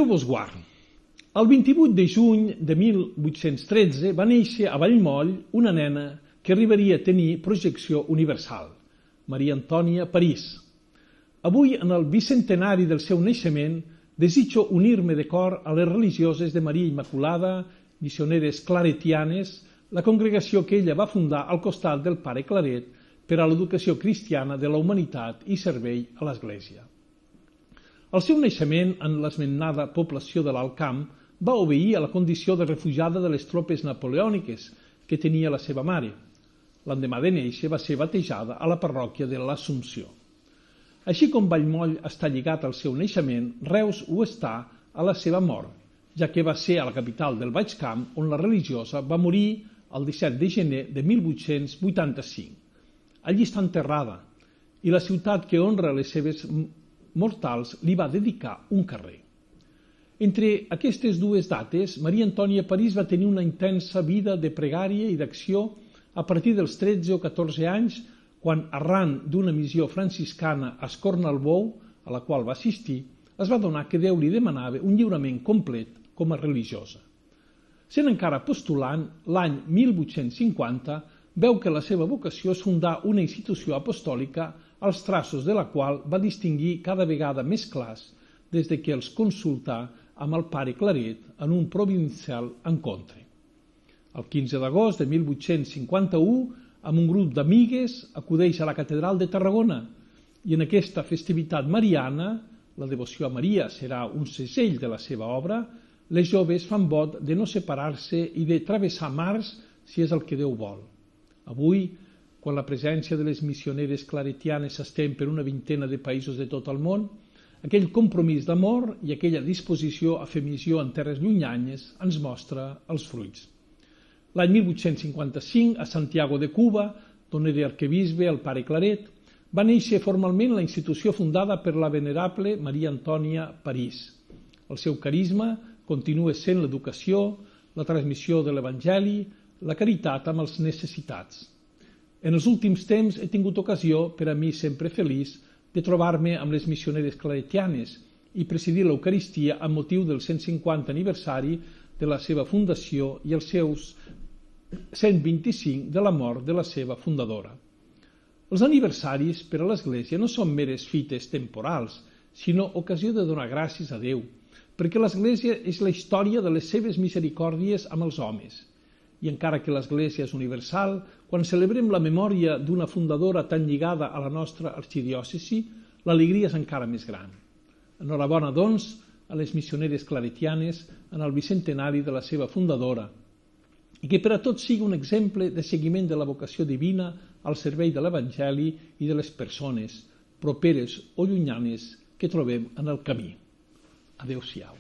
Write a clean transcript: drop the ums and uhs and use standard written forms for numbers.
Déu vos guard. El 28 de juny de 1813 va néixer a Vallmoll una nena que arribaria a tenir projecció universal, Maria Antònia París. Avui, en el bicentenari del seu naixement, desitjo unir-me de cor a les religioses de Maria Immaculada, missioneres claretianes, la congregació que ella va fundar al costat del pare Claret per a l'educació cristiana de la humanitat i servei a l'Església. El seu naixement en l'esmenada població de l'Alt Camp va obeir a la condició de refugiada de les tropes napoleòniques que tenia la seva mare. L'endemà de néixer va ser batejada a la parròquia de l'Assumpció. Així com Vallmoll està lligat al seu naixement, Reus ho està a la seva mort, ja que va ser a la capital del Baix Camp on la religiosa va morir el 17 de gener de 1885. Allí està enterrada i la ciutat que honra les seves mortals li va dedicar un carrer. Entre aquestes dues dates, Maria Antònia París va tenir una intensa vida de pregària i d'acció a partir dels 13 o 14 anys, quan, arran d'una missió franciscana a Escornalbou, a la qual va assistir, es va adonar que Déu li demanava un lliurament complet com a religiosa. Sent encara postulant, l'any 1850 veu que la seva vocació és fundar una institució apostòlica als traços de la qual va distingir cada vegada més clars des que els consultà amb el pare Claret en un provincial encontre. El 15 d'agost de 1851, amb un grup d'amigues, acudeix a la catedral de Tarragona i en aquesta festivitat mariana, la devoció a Maria serà un segell de la seva obra, les joves fan vot de no separar-se i de travessar mars si és el que Déu vol. Avui, quan la presència de les missioneres claretianes s'estén per una vintena de països de tot el món, aquell compromís d'amor i aquella disposició a fer missió en terres llunyanyes ens mostra els fruits. L'any 1855, a Santiago de Cuba, d'on era arquebisbe el pare Claret, va néixer formalment la institució fundada per la venerable Maria Antònia París. El seu carisma continua sent l'educació, la transmissió de l'Evangeli, la caritat amb els necessitats. En els últims temps he tingut ocasió, per a mi sempre feliç, de trobar-me amb les missioneres claretianes i presidir l'Eucaristia amb motiu del 150 aniversari de la seva fundació i els seus 125 de la mort de la seva fundadora. Els aniversaris per a l'Església no són meres fites temporals, sinó ocasió de donar gràcies a Déu, perquè l'Església és la història de les seves misericòrdies amb els homes. I encara que l'Església és universal, quan celebrem la memòria d'una fundadora tan lligada a la nostra arxidiòcesi, l'alegria és encara més gran. Enhorabona, doncs, a les missioneres claretianes en el bicentenari de la seva fundadora, i que per a tots sigui un exemple de seguiment de la vocació divina al servei de l'Evangeli i de les persones, properes o llunyanes, que trobem en el camí. Adéu-siau.